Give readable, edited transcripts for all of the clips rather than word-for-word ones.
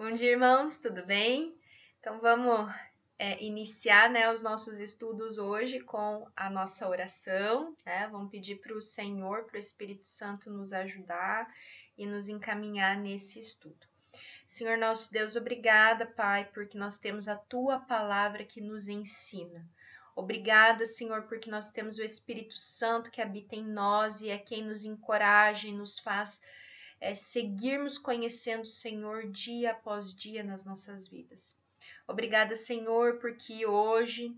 Bom dia, irmãos, tudo bem? Então vamos iniciar, né, os nossos estudos hoje com a nossa oração, né? Vamos pedir para o Senhor, para o Espírito Santo nos ajudar e nos encaminhar nesse estudo. Senhor nosso Deus, obrigada, Pai, porque nós temos a Tua palavra que nos ensina. Obrigada, Senhor, porque nós temos o Espírito Santo que habita em nós e é quem nos encoraja e nos faz seguirmos conhecendo o Senhor dia após dia nas nossas vidas. Obrigada, Senhor, porque hoje,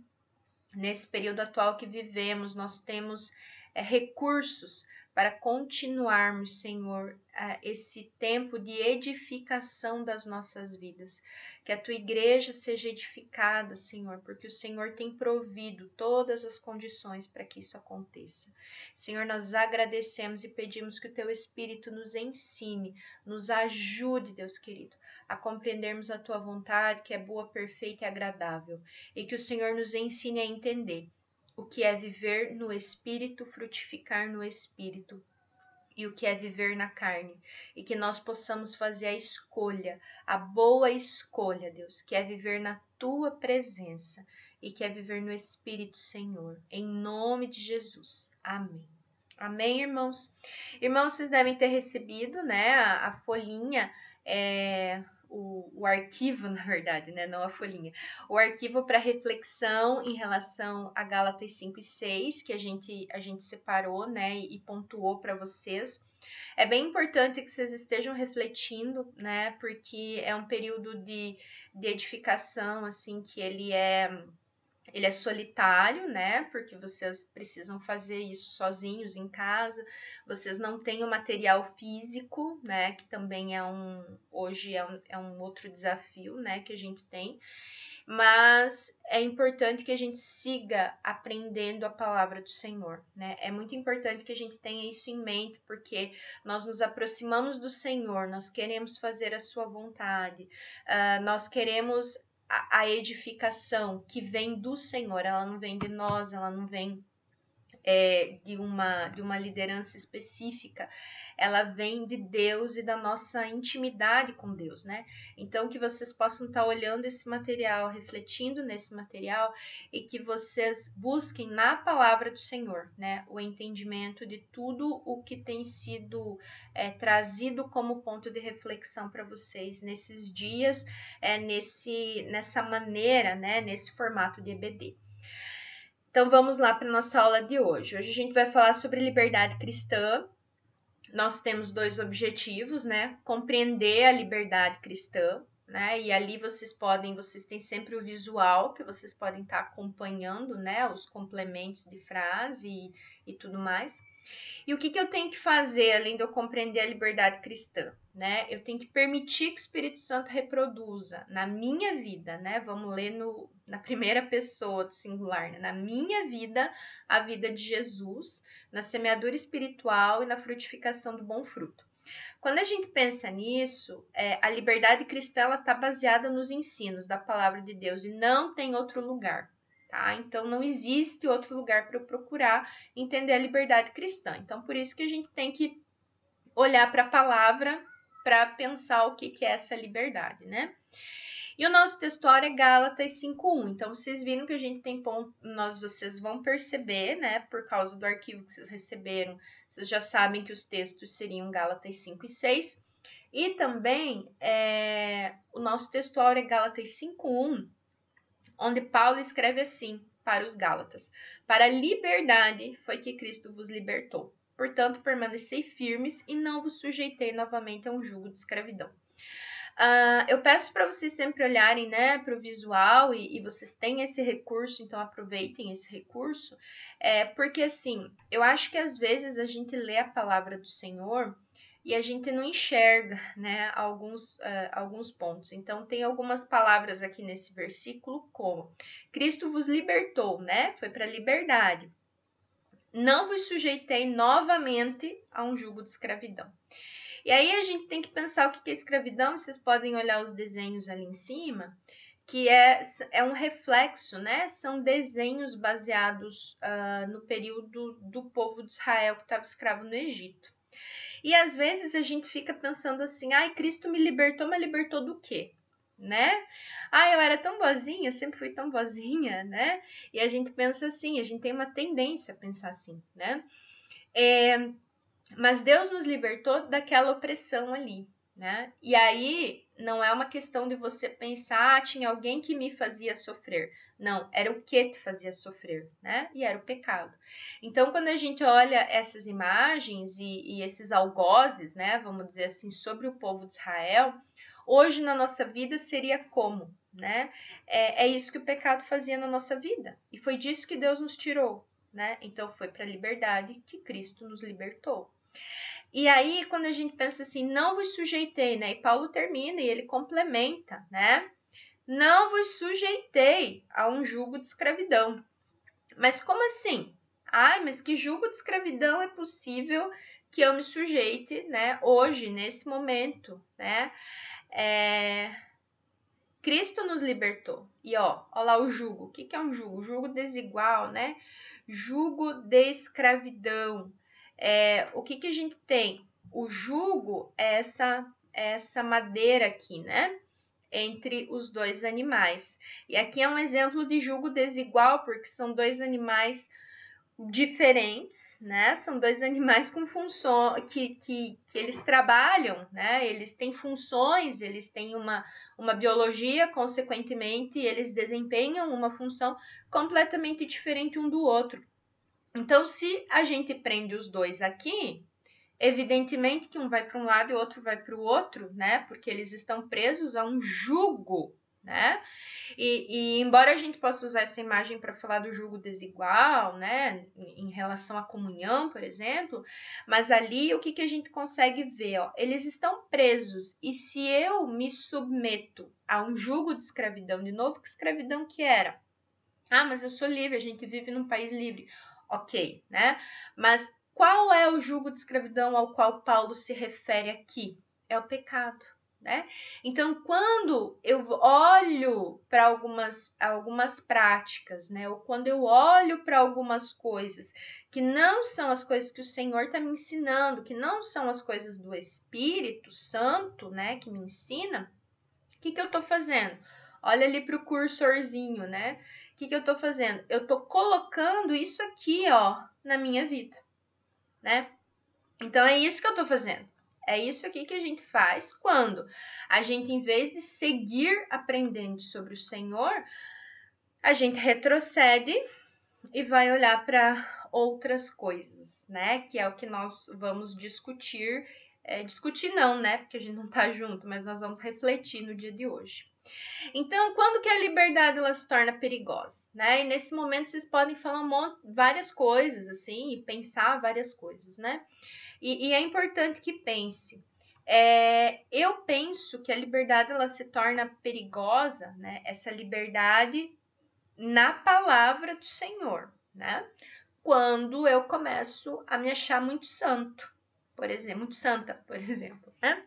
nesse período atual que vivemos, nós temos recursos para continuarmos, Senhor, esse tempo de edificação das nossas vidas. Que a Tua igreja seja edificada, Senhor, porque o Senhor tem provido todas as condições para que isso aconteça. Senhor, nós agradecemos e pedimos que o Teu Espírito nos ensine, nos ajude, Deus querido, a compreendermos a Tua vontade, que é boa, perfeita e agradável. E que o Senhor nos ensine a entender o que é viver no Espírito, frutificar no Espírito, e o que é viver na carne, e que nós possamos fazer a escolha, a boa escolha, Deus, que é viver na Tua presença, e que é viver no Espírito, Senhor, em nome de Jesus. Amém. Amém, irmãos? Irmãos, vocês devem ter recebido, né, a folhinha, o arquivo, na verdade, né, não a folhinha, o arquivo para reflexão em relação a Gálatas 5 e 6, que a gente separou, né, e pontuou para vocês. É bem importante que vocês estejam refletindo, né, porque é um período de edificação, assim, que ele é solitário, né? Porque vocês precisam fazer isso sozinhos em casa. Vocês não têm o material físico, né? Que também hoje é um outro desafio, né? Que a gente tem. Mas é importante que a gente siga aprendendo a palavra do Senhor, né? É muito importante que a gente tenha isso em mente, porque nós nos aproximamos do Senhor, nós queremos fazer a sua vontade, nós queremos a edificação que vem do Senhor, ela não vem de nós, ela não vem de uma liderança específica, ela vem de Deus e da nossa intimidade com Deus, né? Então, que vocês possam estar olhando esse material, refletindo nesse material e que vocês busquem na palavra do Senhor, né? O entendimento de tudo o que tem sido trazido como ponto de reflexão para vocês nesses dias, nessa maneira, né? Nesse formato de EBD. Então, vamos lá para a nossa aula de hoje. Hoje a gente vai falar sobre liberdade cristã. Nós temos dois objetivos, né? Compreender a liberdade cristã, né? E ali vocês têm sempre o visual, que vocês podem estar acompanhando, né? Os complementos de frase e tudo mais. E o que eu tenho que fazer, além de eu compreender a liberdade cristã, né? Eu tenho que permitir que o Espírito Santo reproduza na minha vida, né? Vamos ler na primeira pessoa do singular, né? Na minha vida, a vida de Jesus, na semeadura espiritual e na frutificação do bom fruto. Quando a gente pensa nisso, a liberdade cristã está baseada nos ensinos da palavra de Deus e não tem outro lugar. Tá? Então, não existe outro lugar para eu procurar entender a liberdade cristã. Então, por isso que a gente tem que olhar para a palavra para pensar o que é essa liberdade, né? E o nosso textuário é Gálatas 5:1. Então, vocês viram que a gente tem ponto, vocês vão perceber, né, por causa do arquivo que vocês receberam, vocês já sabem que os textos seriam Gálatas 5 e 6. E também, o nosso textuário é Gálatas 5:1, onde Paulo escreve assim para os Gálatas: para a liberdade foi que Cristo vos libertou. Portanto, permanecei firmes e não vos sujeitei novamente a um jugo de escravidão. Eu peço para vocês sempre olharem, né, para o visual e vocês têm esse recurso, então aproveitem esse recurso, porque assim, eu acho que às vezes a gente lê a palavra do Senhor e a gente não enxerga, né, alguns pontos. Então, tem algumas palavras aqui nesse versículo, como Cristo vos libertou, né, foi para a liberdade. Não vos sujeitei novamente a um jugo de escravidão. E aí a gente tem que pensar o que é escravidão. Vocês podem olhar os desenhos ali em cima, que é um reflexo, né? São desenhos baseados no período do povo de Israel que estava escravo no Egito. E às vezes a gente fica pensando assim, ai, Cristo me libertou, mas libertou do quê? Né? Ah, eu era tão boazinha, sempre fui tão boazinha, né? E a gente pensa assim, a gente tem uma tendência a pensar assim, né? Mas Deus nos libertou daquela opressão ali, né? E aí não é uma questão de você pensar, tinha alguém que me fazia sofrer. Não, era o que te fazia sofrer, né? E era o pecado. Então, quando a gente olha essas imagens e esses algozes, né? Vamos dizer assim, sobre o povo de Israel, hoje na nossa vida seria como, né? É isso que o pecado fazia na nossa vida. E foi disso que Deus nos tirou, né? Então foi para a liberdade que Cristo nos libertou. E aí, quando a gente pensa assim, não vos sujeitei, né? E Paulo termina e ele complementa, né? Não vos sujeitei a um jugo de escravidão. Mas como assim? Ai, mas que jugo de escravidão é possível que eu me sujeite, né? Hoje, nesse momento, né? Cristo nos libertou. E ó lá o jugo. O que é um jugo? Jugo desigual, né? Jugo de escravidão. O que a gente tem? O jugo é essa madeira aqui, né? Entre os dois animais. E aqui é um exemplo de jugo desigual, porque são dois animais diferentes, né? São dois animais com funções que eles trabalham, né? Eles têm funções, eles têm uma biologia, consequentemente, eles desempenham uma função completamente diferente um do outro. Então, se a gente prende os dois aqui, evidentemente que um vai para um lado e o outro vai para o outro, né? Porque eles estão presos a um jugo, né? E embora a gente possa usar essa imagem para falar do jugo desigual, né, em relação à comunhão, por exemplo, mas ali o que a gente consegue ver? Ó, eles estão presos, e se eu me submeto a um jugo de escravidão, de novo, que escravidão que era? Ah, mas eu sou livre, a gente vive num país livre. Ok, né? Mas qual é o jugo de escravidão ao qual Paulo se refere aqui? É o pecado. Né? Então, quando eu olho para algumas práticas, né? Ou quando eu olho para algumas coisas que não são as coisas que o Senhor está me ensinando, que não são as coisas do Espírito Santo, né? Que me ensina, o que eu estou fazendo? Olha ali para o cursorzinho, né? O que eu estou fazendo? Eu estou colocando isso aqui, ó, na minha vida, né? Então, é isso que eu estou fazendo. É isso aqui que a gente faz quando a gente, em vez de seguir aprendendo sobre o Senhor, a gente retrocede e vai olhar para outras coisas, né? Que é o que nós vamos discutir. Discutir não, né? Porque a gente não tá junto, mas nós vamos refletir no dia de hoje. Então, quando que a liberdade ela se torna perigosa, né? E nesse momento vocês podem falar várias coisas, assim, e pensar várias coisas, né? E é importante que pense. Eu penso que a liberdade ela se torna perigosa, né? Essa liberdade na palavra do Senhor, né? Quando eu começo a me achar muito santo, por exemplo, muito santa, por exemplo, né?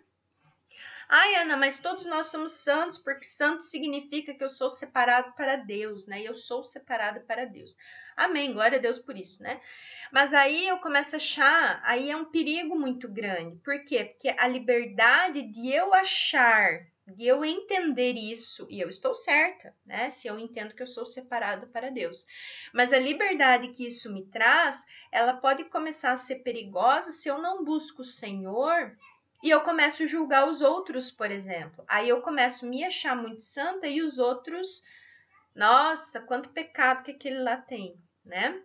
Ai, Ana, mas todos nós somos santos, porque santo significa que eu sou separado para Deus, né? E eu sou separada para Deus. Amém, glória a Deus por isso, né? Mas aí eu começo a achar, aí é um perigo muito grande. Por quê? Porque a liberdade de eu achar, de eu entender isso, e eu estou certa, né? Se eu entendo que eu sou separada para Deus. Mas a liberdade que isso me traz, ela pode começar a ser perigosa se eu não busco o Senhor e eu começo a julgar os outros, por exemplo. Aí eu começo a me achar muito santa e os outros, nossa, quanto pecado que aquele lá tem, né?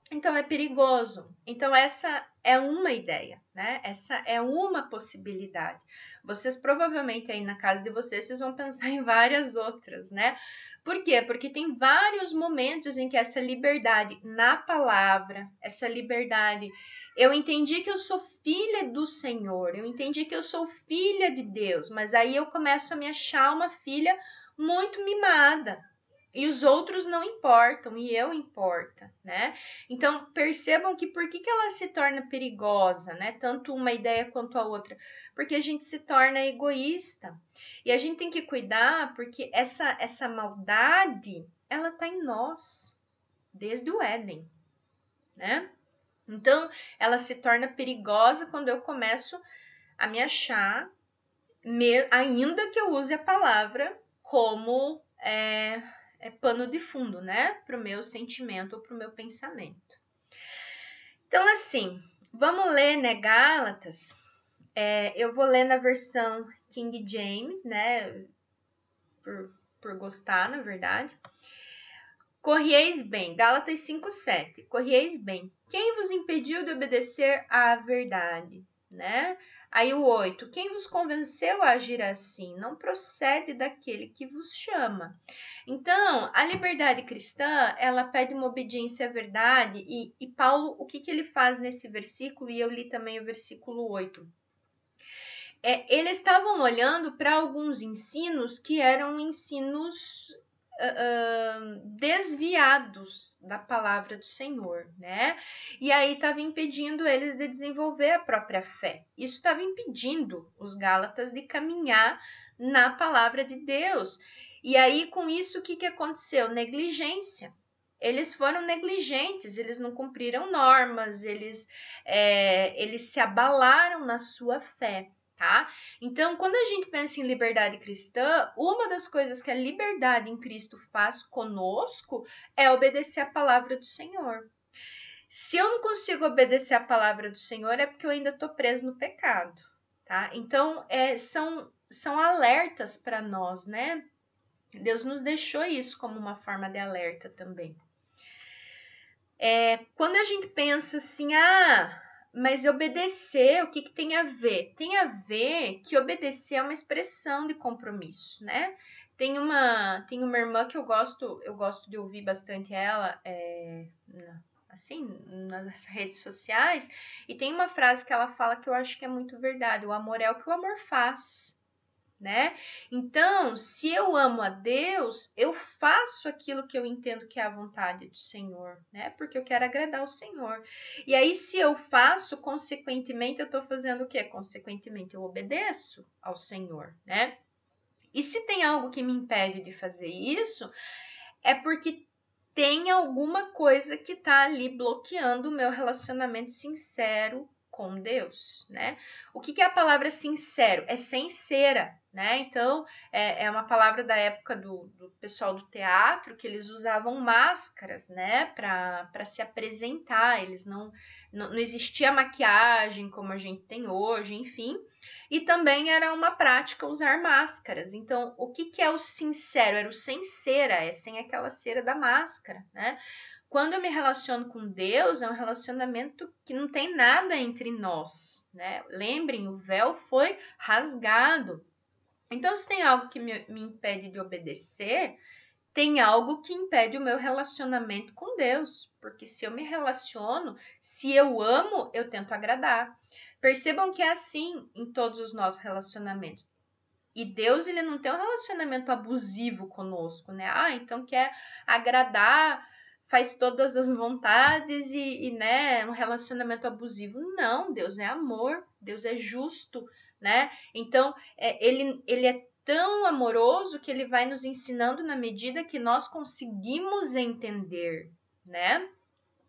Então é perigoso. Então essa é uma ideia, né? Essa é uma possibilidade. Vocês provavelmente aí na casa de vocês vão pensar em várias outras, né? Por quê? Porque tem vários momentos em que essa liberdade na palavra, essa liberdade, eu entendi que eu sou filha do Senhor, eu entendi que eu sou filha de Deus, mas aí eu começo a me achar uma filha muito mimada. E os outros não importam, e eu importa, né? Então, percebam que por que ela se torna perigosa, né? Tanto uma ideia quanto a outra. Porque a gente se torna egoísta. E a gente tem que cuidar porque essa maldade, ela tá em nós, desde o Éden, né? Então, ela se torna perigosa quando eu começo a me achar, ainda que eu use a palavra como pano de fundo, né? Para o meu sentimento ou para o meu pensamento. Então, assim, vamos ler, né, Gálatas. Eu vou ler na versão King James, né? Por gostar, na verdade. Corrieis bem, Gálatas 5:7. Corrieis bem. Quem vos impediu de obedecer à verdade, né? Aí o 8. Quem vos convenceu a agir assim? Não procede daquele que vos chama. Então, a liberdade cristã, ela pede uma obediência à verdade. E Paulo, o que ele faz nesse versículo? E eu li também o versículo 8. Eles estavam olhando para alguns ensinos que eram ensinos desviados da palavra do Senhor, né? E aí estava impedindo eles de desenvolver a própria fé. Isso estava impedindo os Gálatas de caminhar na palavra de Deus. E aí, com isso, o que aconteceu? Negligência. Eles foram negligentes, eles não cumpriram normas, eles se abalaram na sua fé. Tá? Então, quando a gente pensa em liberdade cristã, uma das coisas que a liberdade em Cristo faz conosco é obedecer a palavra do Senhor. Se eu não consigo obedecer a palavra do Senhor, é porque eu ainda estou preso no pecado. Tá? Então, são alertas para nós, né? Deus nos deixou isso como uma forma de alerta também. Quando a gente pensa assim, mas obedecer, o que tem a ver? Tem a ver que obedecer é uma expressão de compromisso, né? Tem uma irmã que eu gosto de ouvir bastante ela, assim, nas redes sociais, e tem uma frase que ela fala que eu acho que é muito verdade: o amor é o que o amor faz. Né? Então, se eu amo a Deus, eu faço aquilo que eu entendo que é a vontade do Senhor, né? Porque eu quero agradar o Senhor. E aí, se eu faço, consequentemente, eu estou fazendo o quê? Consequentemente, eu obedeço ao Senhor, né? E se tem algo que me impede de fazer isso, é porque tem alguma coisa que está ali bloqueando o meu relacionamento sincero com Deus, né? O que é a palavra sincero? É sincera, né? Então, é uma palavra da época do pessoal do teatro, que eles usavam máscaras, né? Para se apresentar. Eles não existia maquiagem como a gente tem hoje, enfim. E também era uma prática usar máscaras. Então, o que é o sincero? Era o sem cera, sem aquela cera da máscara, né? Quando eu me relaciono com Deus, é um relacionamento que não tem nada entre nós, né? Lembrem, o véu foi rasgado. Então, se tem algo que me impede de obedecer, tem algo que impede o meu relacionamento com Deus. Porque se eu me relaciono, se eu amo, eu tento agradar. Percebam que é assim em todos os nossos relacionamentos. E Deus, ele não tem um relacionamento abusivo conosco, né? Então quer agradar, faz todas as vontades e né, um relacionamento abusivo. Não, Deus é amor, Deus é justo, né? Então, ele é tão amoroso que ele vai nos ensinando na medida que nós conseguimos entender, né?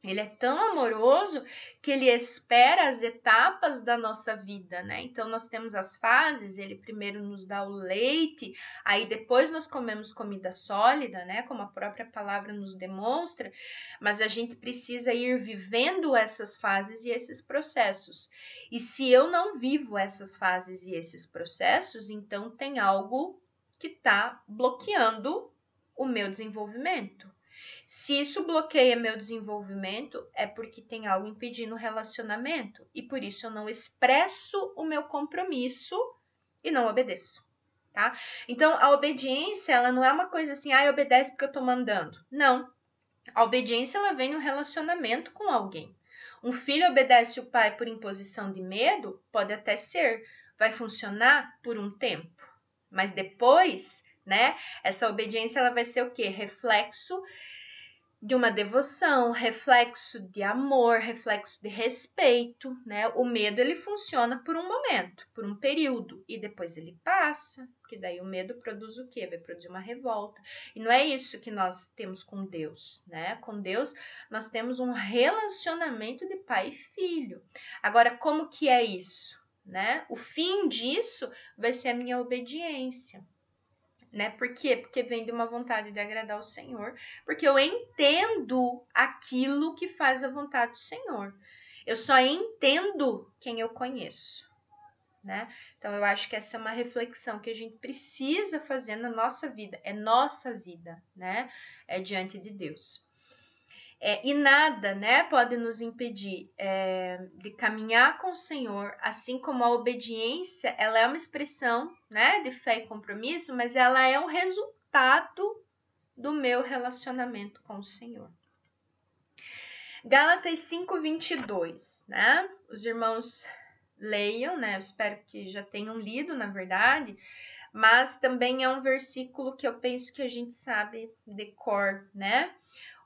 Ele é tão amoroso que ele espera as etapas da nossa vida, né? Então, nós temos as fases, ele primeiro nos dá o leite, aí depois nós comemos comida sólida, né? Como a própria palavra nos demonstra, mas a gente precisa ir vivendo essas fases e esses processos. E se eu não vivo essas fases e esses processos, então tem algo que está bloqueando o meu desenvolvimento. Se isso bloqueia meu desenvolvimento, é porque tem algo impedindo o relacionamento. E por isso eu não expresso o meu compromisso e não obedeço. Tá? Então, a obediência, ela não é uma coisa assim, obedece porque eu tô mandando. Não. A obediência, ela vem no relacionamento com alguém. Um filho obedece o pai por imposição de medo? Pode até ser. Vai funcionar por um tempo. Mas depois, né, essa obediência, ela vai ser o quê? Reflexo de uma devoção, reflexo de amor, reflexo de respeito, né? O medo, ele funciona por um momento, por um período, e depois ele passa, porque daí o medo produz o quê? Vai produzir uma revolta. E não é isso que nós temos com Deus, né? Com Deus, nós temos um relacionamento de pai e filho. Agora, como que é isso, né? O fim disso vai ser a minha obediência. Né? Por quê? Porque vem de uma vontade de agradar o Senhor, porque eu entendo aquilo que faz a vontade do Senhor. Eu só entendo quem eu conheço, né? Então eu acho que essa é uma reflexão que a gente precisa fazer na nossa vida, é nossa vida, né? É diante de Deus. E nada, né, pode nos impedir de caminhar com o Senhor, assim como a obediência, ela é uma expressão, né, de fé e compromisso, mas ela é um resultado do meu relacionamento com o Senhor. Gálatas 5:22, né? Os irmãos leiam, né? Eu espero que já tenham lido, na verdade, mas também é um versículo que eu penso que a gente sabe de cor, né?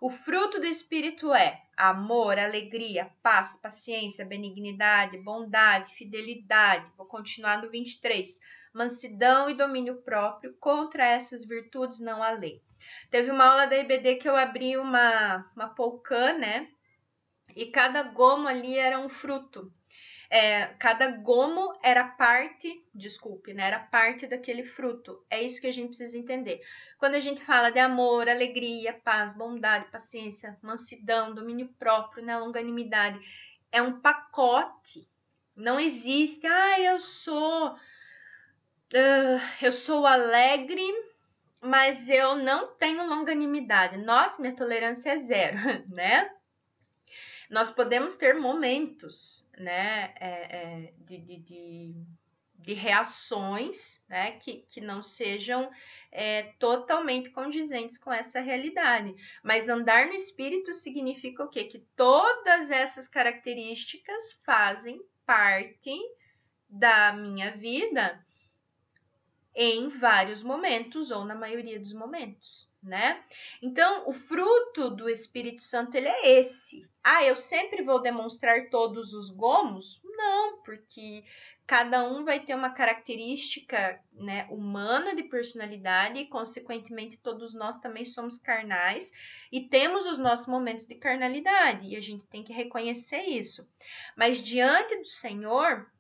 O fruto do Espírito é amor, alegria, paz, paciência, benignidade, bondade, fidelidade. Vou continuar no 23. Mansidão e domínio próprio. Contra essas virtudes não há lei. Teve uma aula da IBD que eu abri uma polcã, né? E cada gomo ali era um fruto. Cada gomo era parte, né? Era parte daquele fruto. É isso que a gente precisa entender. Quando a gente fala de amor, alegria, paz, bondade, paciência, mansidão, domínio próprio, né? Longanimidade, é um pacote. Não existe, eu sou alegre, mas eu não tenho longanimidade. Nossa, minha tolerância é zero, né? Nós podemos ter momentos, né, de reações, né, que não sejam totalmente condizentes com essa realidade. Mas andar no Espírito significa o quê? Que todas essas características fazem parte da minha vida em vários momentos ou na maioria dos momentos, né? Então, o fruto do Espírito Santo, ele é esse. Eu sempre vou demonstrar todos os gomos? Não, porque cada um vai ter uma característica, né, humana de personalidade e, consequentemente, todos nós também somos carnais e temos os nossos momentos de carnalidade e a gente tem que reconhecer isso. Mas diante do Senhor,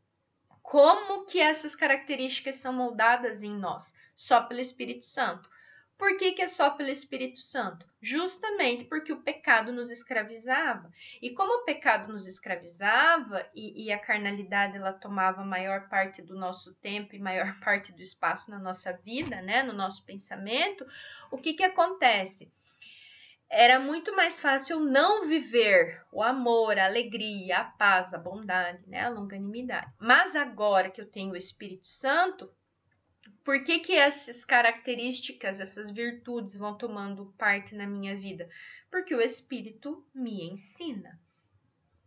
como que essas características são moldadas em nós? Só pelo Espírito Santo. Por que é só pelo Espírito Santo? Justamente porque o pecado nos escravizava. E como o pecado nos escravizava e a carnalidade ela tomava maior parte do nosso tempo e maior parte do espaço na nossa vida, né, no nosso pensamento, o que acontece? Era muito mais fácil não viver o amor, a alegria, a paz, a bondade, né, a longanimidade. Mas agora que eu tenho o Espírito Santo, por que essas características, essas virtudes vão tomando parte na minha vida? Porque o Espírito me ensina.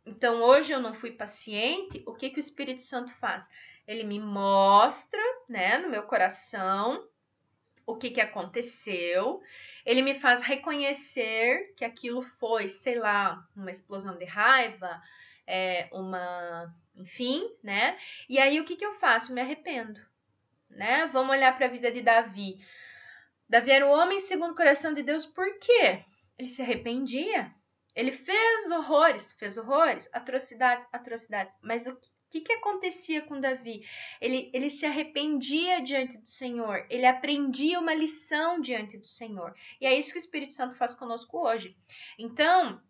Então, hoje eu não fui paciente, o que o Espírito Santo faz? Ele me mostra, né, no meu coração, o que aconteceu. Ele me faz reconhecer que aquilo foi, sei lá, uma explosão de raiva, enfim, né? E aí o que eu faço? Me arrependo, né? Vamos olhar para a vida de Davi. Davi era o homem segundo o coração de Deus, por quê? Ele se arrependia. Ele fez horrores, atrocidades, mas o que acontecia com Davi? Ele se arrependia diante do Senhor, ele aprendia uma lição diante do Senhor. E é isso que o Espírito Santo faz conosco hoje. Então,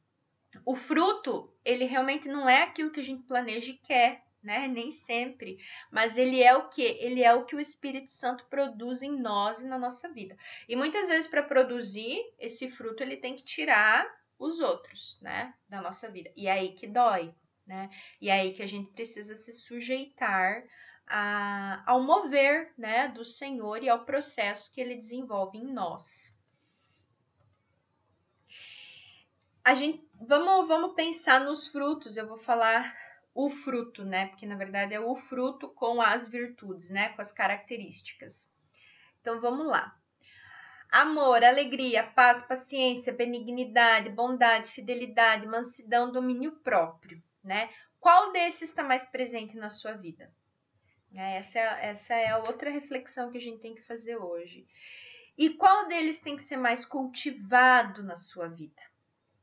o fruto, ele realmente não é aquilo que a gente planeja e quer, né? Nem sempre. Mas ele é o quê? Ele é o que o Espírito Santo produz em nós e na nossa vida. E muitas vezes, para produzir esse fruto, ele tem que tirar os outros, né, da nossa vida. E é aí que dói, né? E é aí que a gente precisa se sujeitar ao mover, né, do Senhor e ao processo que ele desenvolve em nós. Vamos pensar nos frutos. Eu vou falar o fruto, né? Porque na verdade é o fruto com as virtudes, né? Com as características. Então vamos lá. Amor, alegria, paz, paciência, benignidade, bondade, fidelidade, mansidão, domínio próprio, né? Qual desses está mais presente na sua vida? Essa é a outra reflexão que a gente tem que fazer hoje. E qual deles tem que ser mais cultivado na sua vida?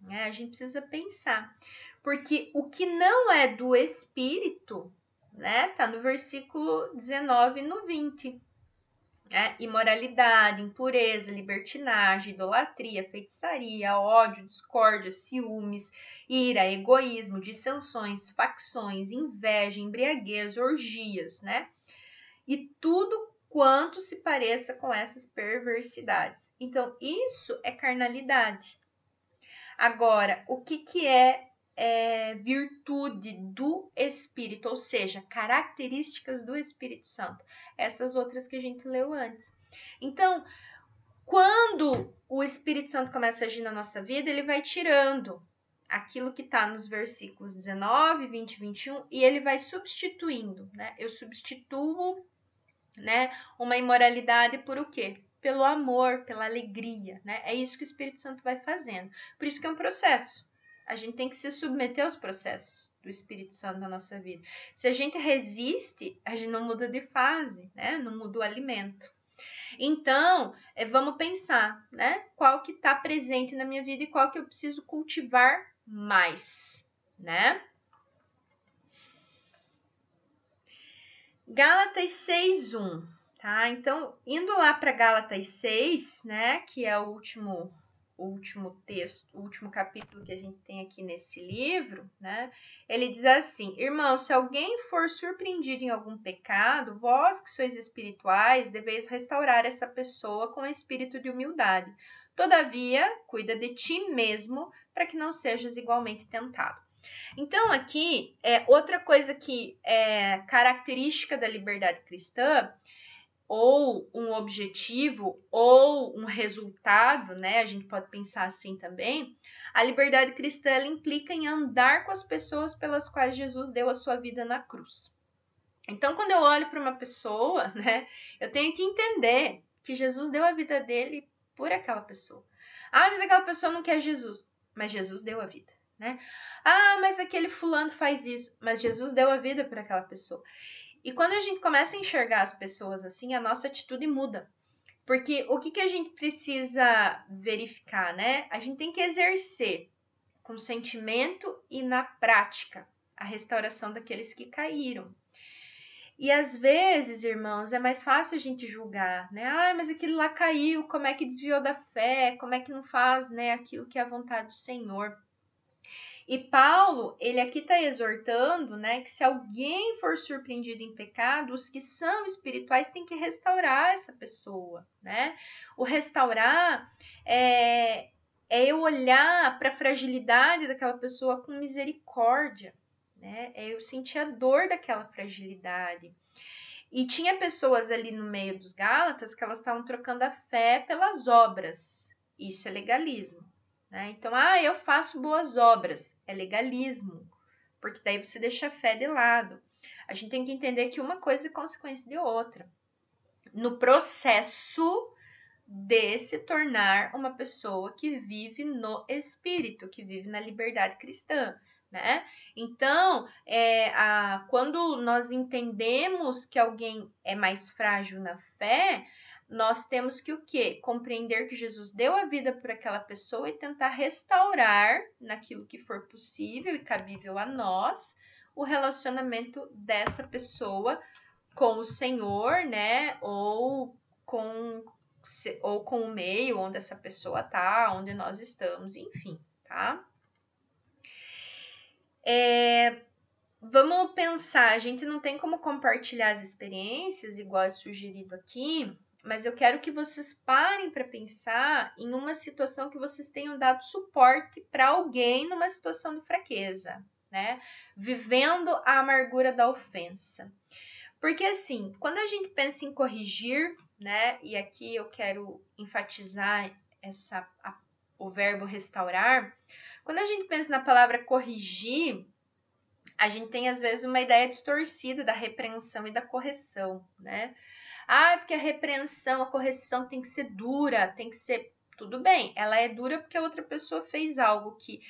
A gente precisa pensar. Porque o que não é do Espírito, né? Tá no versículo 19 e no 20. Imoralidade, impureza, libertinagem, idolatria, feitiçaria, ódio, discórdia, ciúmes, ira, egoísmo, dissensões, facções, inveja, embriaguez, orgias, né? E tudo quanto se pareça com essas perversidades. Então, isso é carnalidade. Agora, o que é virtude do Espírito, ou seja, características do Espírito Santo? Essas outras que a gente leu antes. Então, quando o Espírito Santo começa a agir na nossa vida, ele vai tirando aquilo que está nos versículos 19, 20 e 21 e ele vai substituindo, né? Eu substituo, né, uma imoralidade por o quê? Pelo amor, pela alegria, né? É isso que o Espírito Santo vai fazendo. Por isso que é um processo. A gente tem que se submeter aos processos do Espírito Santo na nossa vida. Se a gente resiste, a gente não muda de fase, né? Não muda o alimento. Então, vamos pensar, né? Qual que está presente na minha vida e qual que eu preciso cultivar mais, né? Gálatas 6:1, tá? Então, indo lá para Gálatas 6, né, que é o último texto, o último capítulo que a gente tem aqui nesse livro, né? Ele diz assim: irmãos, se alguém for surpreendido em algum pecado, vós que sois espirituais, deveis restaurar essa pessoa com espírito de humildade. Todavia, cuida de ti mesmo, para que não sejas igualmente tentado. Então, aqui, outra coisa que é característica da liberdade cristã, ou um objetivo, ou um resultado, né? A gente pode pensar assim também. A liberdade cristã, ela implica em andar com as pessoas pelas quais Jesus deu a sua vida na cruz. Então, quando eu olho para uma pessoa, né? Eu tenho que entender que Jesus deu a vida dele por aquela pessoa. Ah, mas aquela pessoa não quer Jesus. Mas Jesus deu a vida, né? Ah, mas aquele fulano faz isso. Mas Jesus deu a vida por aquela pessoa. E quando a gente começa a enxergar as pessoas assim, a nossa atitude muda. Porque o que a gente precisa verificar, né? A gente tem que exercer com sentimento e na prática a restauração daqueles que caíram. E às vezes, irmãos, é mais fácil a gente julgar, né? Ah, mas aquele lá caiu, como é que desviou da fé? Como é que não faz, né, aquilo que é a vontade do Senhor? E Paulo, ele aqui está exortando, né, que se alguém for surpreendido em pecado, os que são espirituais têm que restaurar essa pessoa, né? O restaurar é eu olhar para a fragilidade daquela pessoa com misericórdia, né? É eu sentir a dor daquela fragilidade. E tinha pessoas ali no meio dos Gálatas que elas estavam trocando a fé pelas obras. Isso é legalismo. Então, eu faço boas obras, é legalismo, porque daí você deixa a fé de lado. A gente tem que entender que uma coisa é consequência de outra. No processo de se tornar uma pessoa que vive no Espírito, que vive na liberdade cristã, né? Então, quando nós entendemos que alguém é mais frágil na fé, nós temos que o quê? Compreender que Jesus deu a vida por aquela pessoa e tentar restaurar, naquilo que for possível e cabível a nós, o relacionamento dessa pessoa com o Senhor, né? Ou com o meio onde essa pessoa tá, onde nós estamos, enfim, tá? Vamos pensar, a gente não tem como compartilhar as experiências, igual é sugerido aqui, mas eu quero que vocês parem para pensar em uma situação que vocês tenham dado suporte para alguém numa situação de fraqueza, né? Vivendo a amargura da ofensa. Porque assim, quando a gente pensa em corrigir, né? E aqui eu quero enfatizar o verbo restaurar. Quando a gente pensa na palavra corrigir, a gente tem às vezes uma ideia distorcida da repreensão e da correção, né? Ah, porque a repreensão, a correção tem que ser dura, tem que ser... Tudo bem, ela é dura porque a outra pessoa fez algo que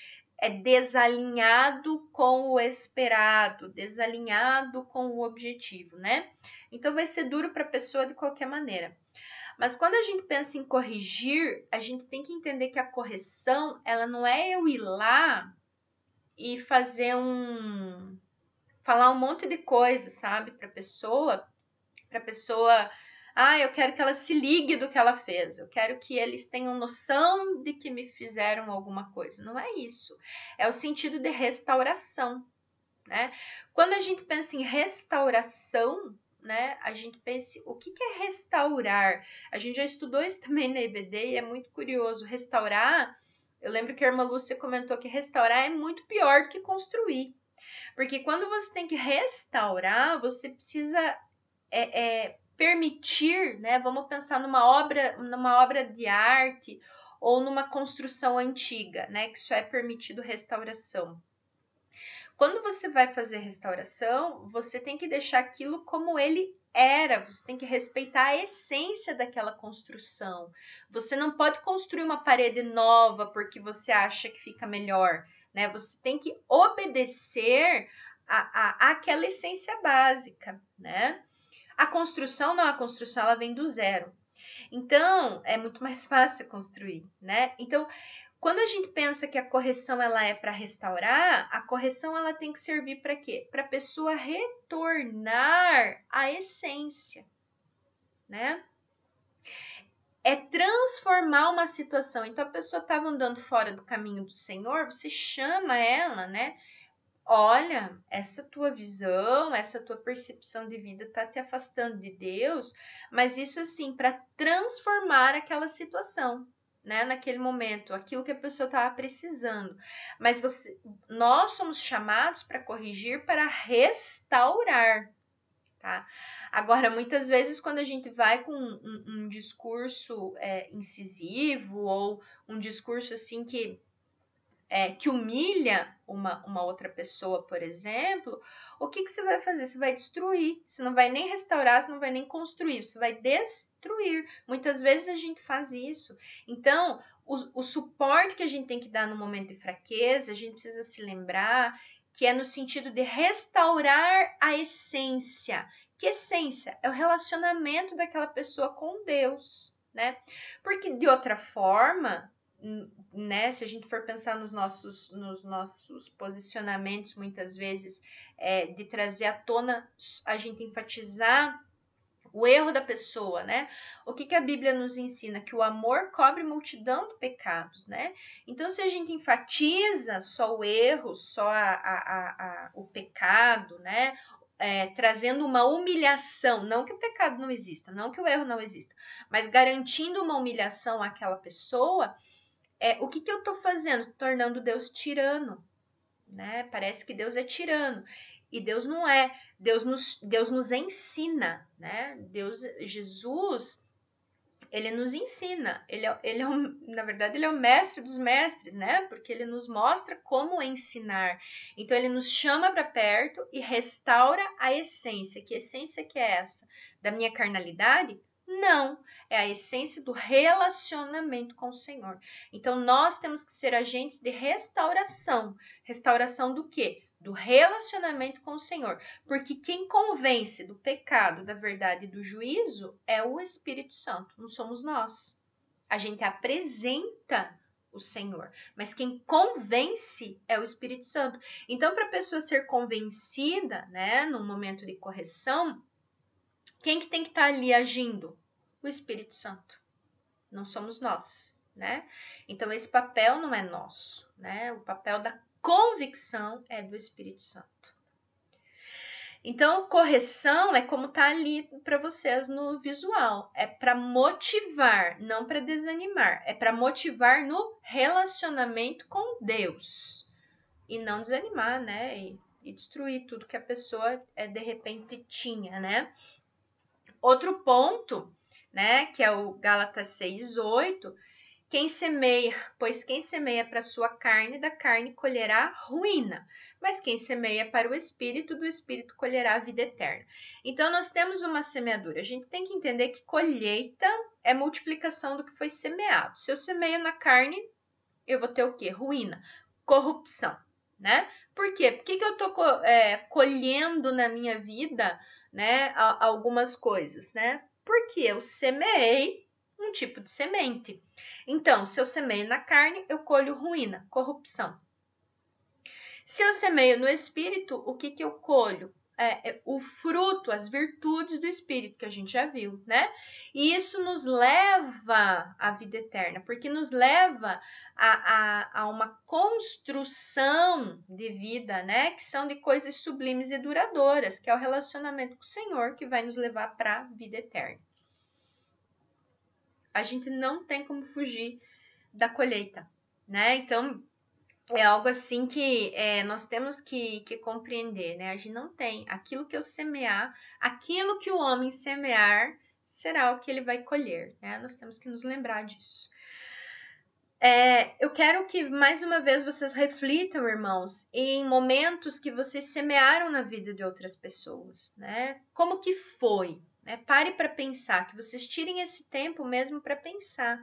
é desalinhado com o esperado, desalinhado com o objetivo, né? Então vai ser duro para a pessoa de qualquer maneira. Mas quando a gente pensa em corrigir, a gente tem que entender que a correção, ela não é eu ir lá e fazer falar um monte de coisa, sabe, para pessoa, eu quero que ela se ligue do que ela fez, eu quero que eles tenham noção de que me fizeram alguma coisa. Não é isso. É o sentido de restauração, né? Quando a gente pensa em restauração, né, a gente pensa, o que é restaurar? A gente já estudou isso também na EBD e é muito curioso. Restaurar, eu lembro que a irmã Lúcia comentou que restaurar é muito pior do que construir. Porque quando você tem que restaurar, você precisa permitir, né? Vamos pensar numa obra de arte ou numa construção antiga, né? Que só é permitido restauração. Quando você vai fazer restauração, você tem que deixar aquilo como ele era, você tem que respeitar a essência daquela construção. Você não pode construir uma parede nova porque você acha que fica melhor, né? Você tem que obedecer àquela essência básica, né? A construção ela vem do zero. Então, é muito mais fácil construir, né? Então, quando a gente pensa que a correção ela é para restaurar, a correção ela tem que servir para quê? Para a pessoa retornar à essência, né? É transformar uma situação. Então, a pessoa estava andando fora do caminho do Senhor, você chama ela, né? Olha, essa tua visão, essa tua percepção de vida está te afastando de Deus, mas isso assim, para transformar aquela situação, né? Naquele momento, aquilo que a pessoa estava precisando. Mas nós somos chamados para corrigir, para restaurar, tá? Agora, muitas vezes, quando a gente vai com um discurso incisivo ou um discurso assim que humilha uma outra pessoa, por exemplo, o que você vai fazer? Você vai destruir. Você não vai nem restaurar, você não vai nem construir, você vai destruir. Muitas vezes a gente faz isso. Então, o suporte que a gente tem que dar no momento de fraqueza, a gente precisa se lembrar que é no sentido de restaurar a essência. Que essência? É o relacionamento daquela pessoa com Deus, né? Porque de outra forma, né, se a gente for pensar nos nossos posicionamentos, muitas vezes, de trazer à tona, a gente enfatizar o erro da pessoa, né? O que a Bíblia nos ensina? Que o amor cobre multidão de pecados, né? Então, se a gente enfatiza só o erro, só o pecado, né? Trazendo uma humilhação, não que o pecado não exista, não que o erro não exista, mas garantindo uma humilhação àquela pessoa, o que eu estou fazendo? Tornando Deus tirano, né? Parece que Deus é tirano. E Deus não é. Deus nos ensina, né? Jesus, ele nos ensina. Na verdade, ele é o mestre dos mestres, né? Porque ele nos mostra como ensinar. Então, ele nos chama para perto e restaura a essência. Que essência que é essa? Da minha carnalidade? Não, é a essência do relacionamento com o Senhor. Então, nós temos que ser agentes de restauração. Restauração do quê? Do relacionamento com o Senhor. Porque quem convence do pecado, da verdade e do juízo é o Espírito Santo, não somos nós. A gente apresenta o Senhor, mas quem convence é o Espírito Santo. Então, para a pessoa ser convencida, né, no momento de correção, quem que tem que estar ali agindo? O Espírito Santo. Não somos nós, né? Então, esse papel não é nosso, né? O papel da convicção é do Espírito Santo. Então, correção é como tá ali para vocês no visual. É para motivar, não para desanimar. É para motivar no relacionamento com Deus. E não desanimar, né? E destruir tudo que a pessoa de repente tinha, né? Outro ponto, né, que é o Gálatas 6:8, Pois quem semeia para a sua carne, da carne colherá ruína. Mas quem semeia para o Espírito, do Espírito colherá a vida eterna. Então, nós temos uma semeadura. A gente tem que entender que colheita é multiplicação do que foi semeado. Se eu semeio na carne, eu vou ter o quê? Ruína, corrupção, né? Por quê? Por que eu estou colhendo na minha vida, né, algumas coisas, né? Porque eu semeei um tipo de semente. Então, se eu semeio na carne, eu colho ruína, corrupção. Se eu semeio no Espírito, o que eu colho? O fruto, as virtudes do Espírito, que a gente já viu, né? E isso nos leva à vida eterna, porque nos leva a uma construção de vida, né? Que são de coisas sublimes e duradouras, que é o relacionamento com o Senhor, que vai nos levar para a vida eterna. A gente não tem como fugir da colheita, né? Então, é algo assim que nós temos que compreender, né? A gente não tem aquilo que eu semear, aquilo que o homem semear será o que ele vai colher, né? Nós temos que nos lembrar disso. Eu quero que mais uma vez vocês reflitam, irmãos, em momentos que vocês semearam na vida de outras pessoas, né? Como que foi? Né? Pare para pensar, que vocês tirem esse tempo mesmo para pensar.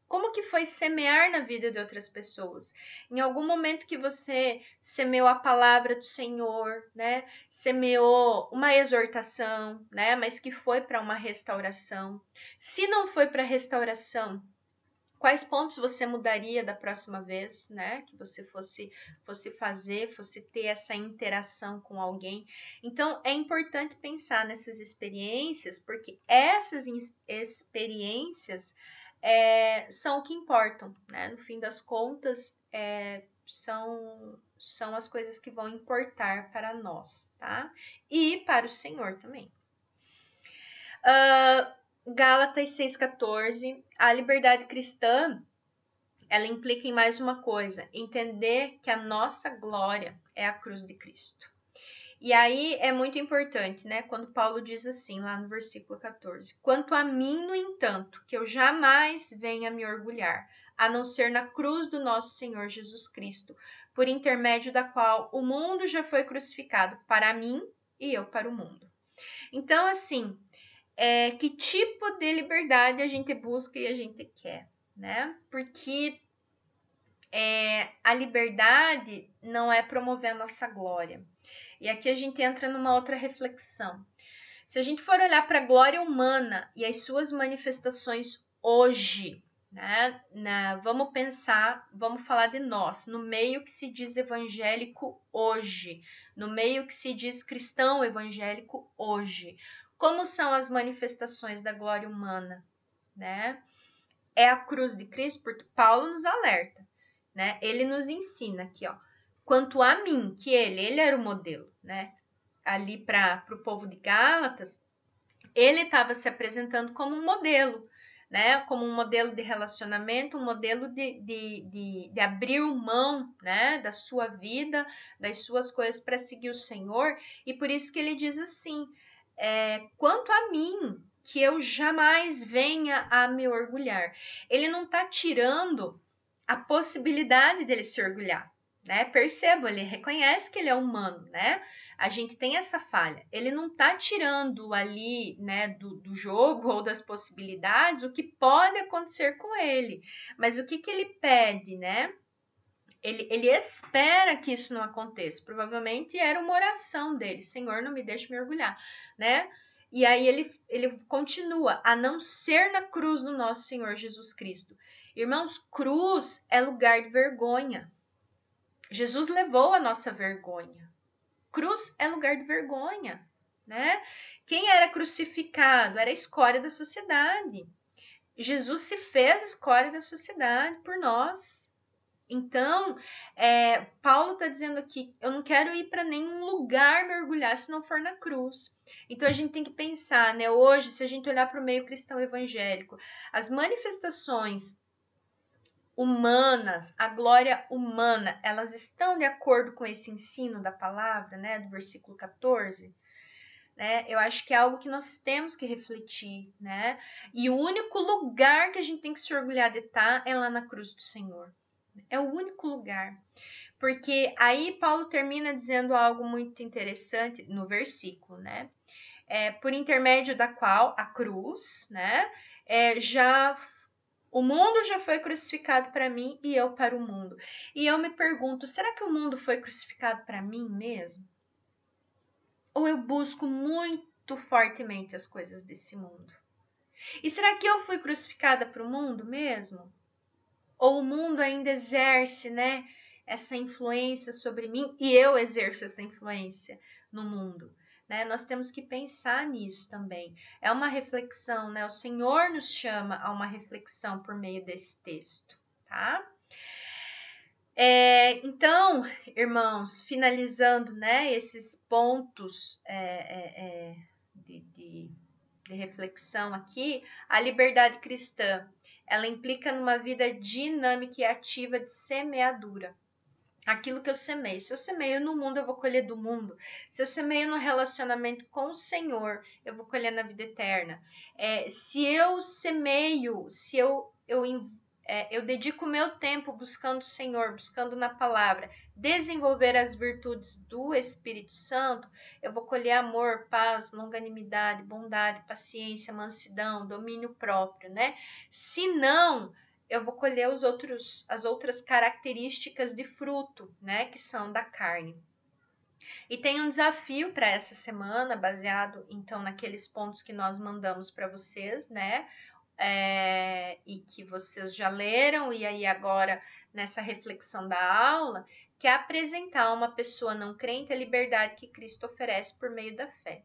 Como que foi semear na vida de outras pessoas? Em algum momento que você semeou a palavra do Senhor, né? Semeou uma exortação, né? Mas que foi para uma restauração. Se não foi para restauração, quais pontos você mudaria da próxima vez, né? Que você fosse ter essa interação com alguém. Então, é importante pensar nessas experiências, porque essas experiências são o que importam, né? No fim das contas, são as coisas que vão importar para nós, tá? E para o Senhor também. Gálatas 6,14, a liberdade cristã, ela implica em mais uma coisa, entender que a nossa glória é a cruz de Cristo. E aí é muito importante, né, quando Paulo diz assim, lá no versículo 14, quanto a mim, no entanto, que eu jamais venha me orgulhar, a não ser na cruz do nosso Senhor Jesus Cristo, por intermédio da qual o mundo já foi crucificado para mim e eu para o mundo. Então, assim, que tipo de liberdade a gente busca e a gente quer, né? Porque a liberdade não é promover a nossa glória. E aqui a gente entra numa outra reflexão. Se a gente for olhar para a glória humana e as suas manifestações hoje, né? Vamos pensar, vamos falar de nós, no meio que se diz evangélico hoje, no meio que se diz cristão evangélico hoje. Como são as manifestações da glória humana, né? É a cruz de Cristo, porque Paulo nos alerta, né? Ele nos ensina aqui, ó. Quanto a mim, que ele era o modelo, né? Ali para o povo de Gálatas, ele estava se apresentando como um modelo, né? Como um modelo de relacionamento, um modelo de abrir mão, né? Da sua vida, das suas coisas para seguir o Senhor. E por isso que ele diz assim, quanto a mim, que eu jamais venha a me orgulhar. Ele não está tirando a possibilidade dele se orgulhar, né? Perceba, ele reconhece que ele é humano, né? A gente tem essa falha. Ele não está tirando ali, né, do jogo ou das possibilidades o que pode acontecer com ele. Mas o que ele pede, né? Ele espera que isso não aconteça. Provavelmente era uma oração dele. Senhor, não me deixe me orgulhar, né? E aí ele continua, a não ser na cruz do nosso Senhor Jesus Cristo. Irmãos, cruz é lugar de vergonha. Jesus levou a nossa vergonha. Cruz é lugar de vergonha, né? Quem era crucificado era a escória da sociedade. Jesus se fez escória da sociedade por nós. Então, Paulo está dizendo aqui, eu não quero ir para nenhum lugar mergulhar se não for na cruz. Então, a gente tem que pensar, né? Hoje, se a gente olhar para o meio cristão evangélico, as manifestações humanas, a glória humana, elas estão de acordo com esse ensino da palavra, né? Do versículo 14? né? Eu acho que é algo que nós temos que refletir, né? E o único lugar que a gente tem que se orgulhar de estar é lá na cruz do Senhor. É o único lugar. Porque aí Paulo termina dizendo algo muito interessante no versículo, né? Por intermédio da qual a cruz, né? O mundo já foi crucificado para mim e eu para o mundo. E eu me pergunto, será que o mundo foi crucificado para mim mesmo? Ou eu busco muito fortemente as coisas desse mundo? E será que eu fui crucificada para o mundo mesmo? Ou o mundo ainda exerce, né, essa influência sobre mim e eu exerço essa influência no mundo? Né? Nós temos que pensar nisso também. É uma reflexão, né? O Senhor nos chama a uma reflexão por meio desse texto, tá? Então, irmãos, finalizando, né, esses pontos de reflexão aqui, a liberdade cristã, ela implica numa vida dinâmica e ativa de semeadura. Aquilo que eu semeio. Se eu semeio no mundo, eu vou colher do mundo. Se eu semeio no relacionamento com o Senhor, eu vou colher na vida eterna. Se eu semeio, se eu dedico o meu tempo buscando o Senhor, buscando na palavra, desenvolver as virtudes do Espírito Santo, eu vou colher amor, paz, longanimidade, bondade, paciência, mansidão, domínio próprio, né? Se não, eu vou colher as outras características de fruto, né, que são da carne. E tem um desafio para essa semana, baseado então naqueles pontos que nós mandamos para vocês, né? E que vocês já leram, e aí agora nessa reflexão da aula, que é apresentar a uma pessoa não crente a liberdade que Cristo oferece por meio da fé.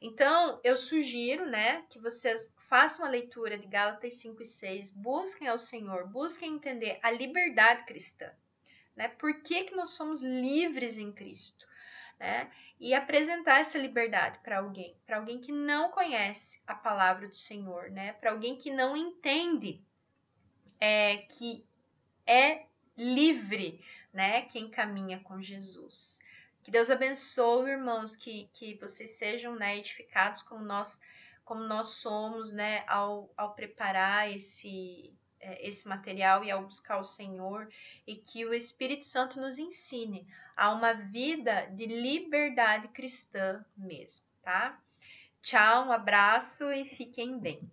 Então, eu sugiro, né, que vocês façam a leitura de Gálatas 5 e 6, busquem ao Senhor, busquem entender a liberdade cristã, né? Por que nós somos livres em Cristo, né? E apresentar essa liberdade para alguém que não conhece a palavra do Senhor, né? Para alguém que não entende que é livre, né? Quem caminha com Jesus. Que Deus abençoe, irmãos, que vocês sejam, né, edificados como nós somos, né, ao preparar esse material e ao buscar o Senhor, e que o Espírito Santo nos ensine a uma vida de liberdade cristã mesmo, tá? Tchau, um abraço e fiquem bem.